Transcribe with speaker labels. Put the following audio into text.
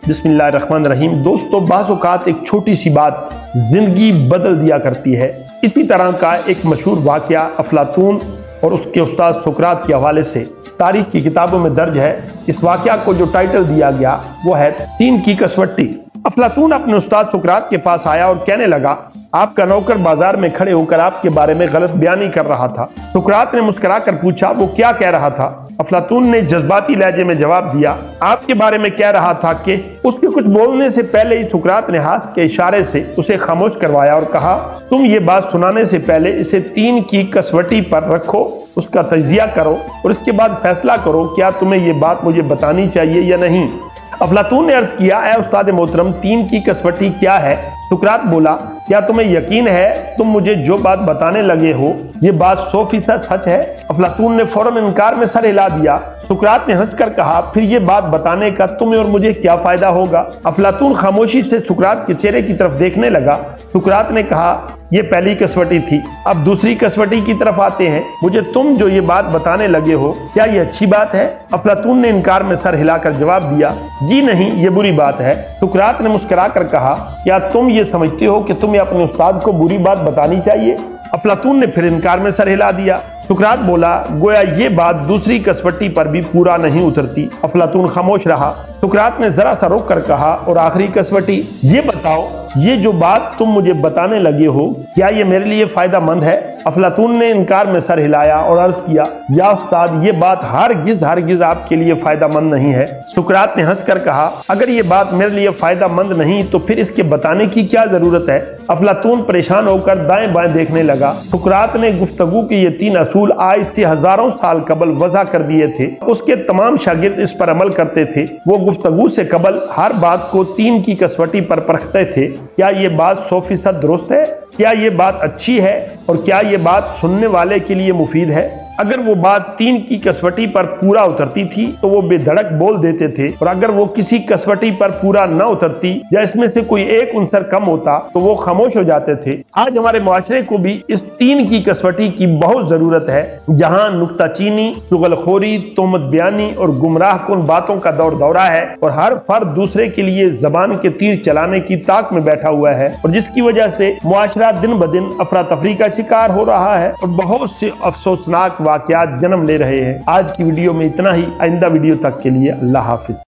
Speaker 1: बिस्मिल्लाहिर्रहमानिर्रहीम। दोस्तों, बाज़ औक़ात एक छोटी सी बात जिंदगी बदल दिया करती है। इसी तरह का एक मशहूर वाक़या अफलातून और उसके उस्ताद सुकरात के हवाले से तारीख की किताबों में दर्ज है। इस वाक़या को जो टाइटल दिया गया वो है 3 की कसवट्टी। अफलातून अपने उस्ताद सुकरात के पास आया और कहने लगा, आपका नौकर बाजार में खड़े होकर आपके बारे में गलत बयानी कर रहा था। सुकरात ने मुस्कुरा कर पूछा, वो क्या कह रहा था? अफलातून ने जज्बाती लहजे में जवाब दिया, आपके बारे में कह रहा था कि उसके कुछ बोलने से पहले ही सुकरात ने हाथ के इशारे से उसे खामोश करवाया और कहा, तुम ये बात सुनाने से पहले इसे 3 की कसवटी पर रखो, उसका तजिया करो और इसके बाद फैसला करो क्या तुम्हें ये बात मुझे बतानी चाहिए या नहीं। अफलातून ने अर्ज किया, ऐ उस्ताद मोहतरम, 3 की कसवटी क्या है? सुकरात बोला, क्या तुम्हें यकीन है तुम मुझे जो बात बताने लगे हो ये बात 100% सच है? अफलातून ने फौरन इनकार में सर हिला दिया। सुकरात ने हंसकर कहा, फिर ये बात बताने का तुम्हें और मुझे क्या फायदा होगा? अफलातून खामोशी से सुकरात के चेहरे की तरफ देखने लगा। सुकरात ने कहा, ये पहली कसवटी थी, अब दूसरी कसवटी की तरफ आते हैं। मुझे तुम जो ये बात बताने लगे हो क्या ये अच्छी बात है? अफलातून ने इनकार में सर हिलाकर जवाब दिया, जी नहीं, ये बुरी बात है। सुकरात ने मुस्कुरा कर कहा, क्या तुम ये समझते हो कि तुम्हें अपने उस्ताद को बुरी बात बतानी चाहिए? अफलातून ने फिर इनकार में सर हिला दिया। सुकरात बोला, गोया ये बात दूसरी कसवटी पर भी पूरा नहीं उतरती। अफलातून खामोश रहा। सुकरात ने जरा सा रोक कर कहा, और आखिरी कसवटी, ये बताओ ये जो बात तुम मुझे बताने लगे हो क्या ये मेरे लिए फायदा मंद है? अफलातून ने इनकार में सर हिलाया और अर्ज किया, या उस्ताद, ये बात हरगिज आपके लिए फायदा मंद नहीं है। सुकरात ने हंसकर कहा, अगर ये बात मेरे लिए फायदा मंद नहीं तो फिर इसके बताने की क्या जरूरत है? अफलातून परेशान होकर दाएं बाएं देखने लगा। सुकरात ने गुफ्तगू के ये 3 असूल आज से हजारों साल कबल वज़ा कर दिए थे। उसके तमाम शागिर्द इस पर अमल करते थे। वो गुफ्तगू से कबल हर बात को 3 की कसवटी पर परखते थे। क्या ये बात 100% दुरुस्त है? क्या ये बात अच्छी है? और क्या ये बात सुनने वाले के लिए मुफीद है? अगर वो बात 3 की कसवटी पर पूरा उतरती थी तो वो बेधड़क बोल देते थे, और अगर वो किसी कसवटी पर पूरा न उतरती या इसमें से कोई एक उनसर कम होता तो वो खामोश हो जाते थे। आज हमारे मुआशरे को भी इस 3 की कसवटी की बहुत जरूरत है, जहाँ नुक्ताचीनी, चुगलखोरी, तोहमत बयानी और गुमराह कुन बातों का दौर दौरा है और हर फर्द दूसरे के लिए जबान के तीर चलाने की ताक में बैठा हुआ है, और जिसकी वजह से मुआशरा दिन ब दिन अफरा तफरी का शिकार हो रहा है और बहुत से अफसोसनाक वाकयात जन्म ले रहे हैं। आज की वीडियो में इतना ही। आइंदा वीडियो तक के लिए अल्लाह हाफिज।